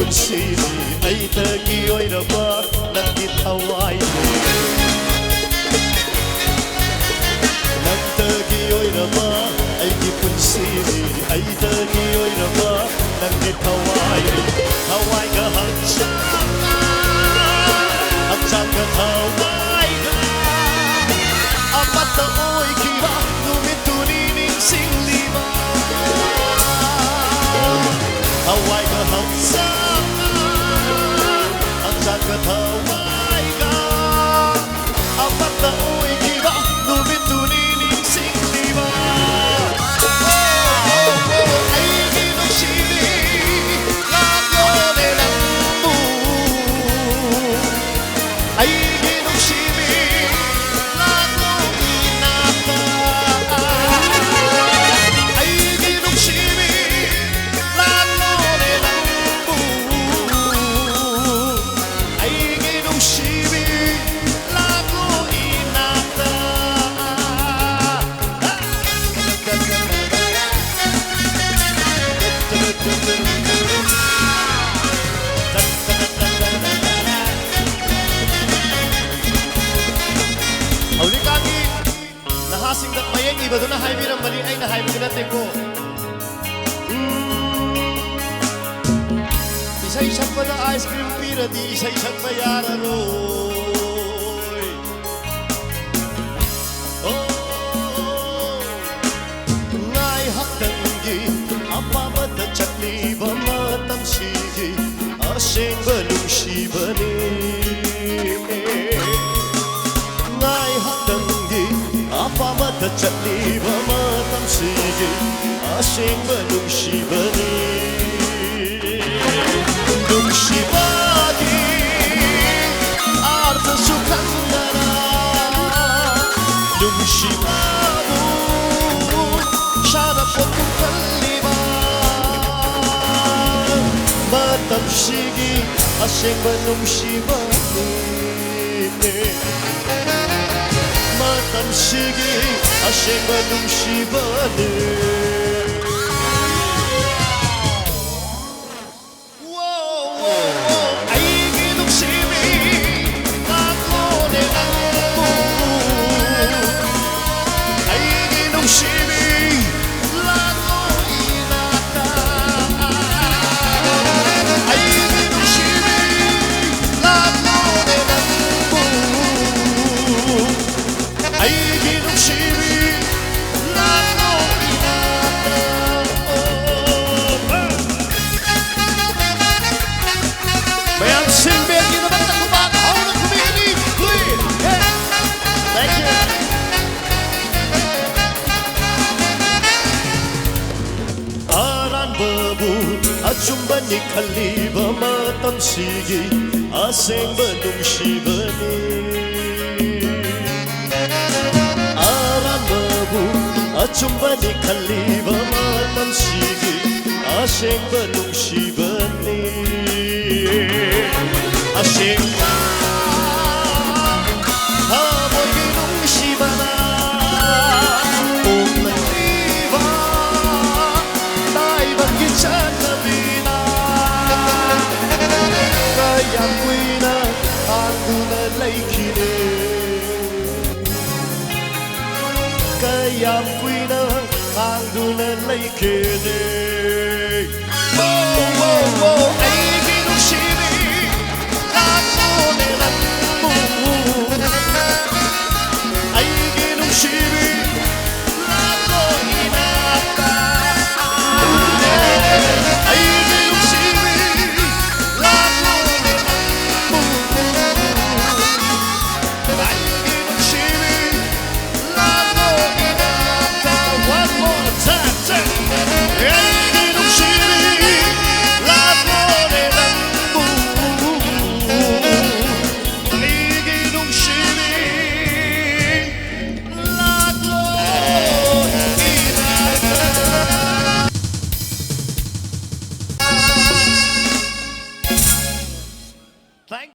punsini ay tagi-oy na ba nakitaway mo? Nagtagi-oy na ba ay punsini ay tagi-oy na ba nakitaway mo? Haway ka at saka haway ka apat na oy kira numitunining singlima haway ka Hawai ka apat na uwi kira numitunining singlima ay ginuksili lago nilang mo ay ginuksili lago inata ay ginuksili lago nilang mo Shibi lago inata Haulik kami nahasing dat mayeng iba doon na haibiran mali ay nahaibiran natin ko Isa-isang pa na ice cream pira di isa-isang bayaran roy Ngay haktangi apamata chakli ba matamsigi asing balung shibani Ngay haktangi apamata chakli ba matamsigi asing balung shibani Dung shibani arta sukandana Dung shibabu sharap wakong kalima Matam shigi asing banung shibani Matam shigi asing banung shibani Achumba ni kaliba matam sigi aseng banung shibani Aran babu achumba ni kaliba matam sigi aseng banung shibani Aseng hamoy ginung shibana Om nagdiba tayo bagitsan Kayang kuina ando na laikine Kayang kuina ando na laikine Ay ginuksili lago nilang mo Ay ginuksili lago inata Ay Thank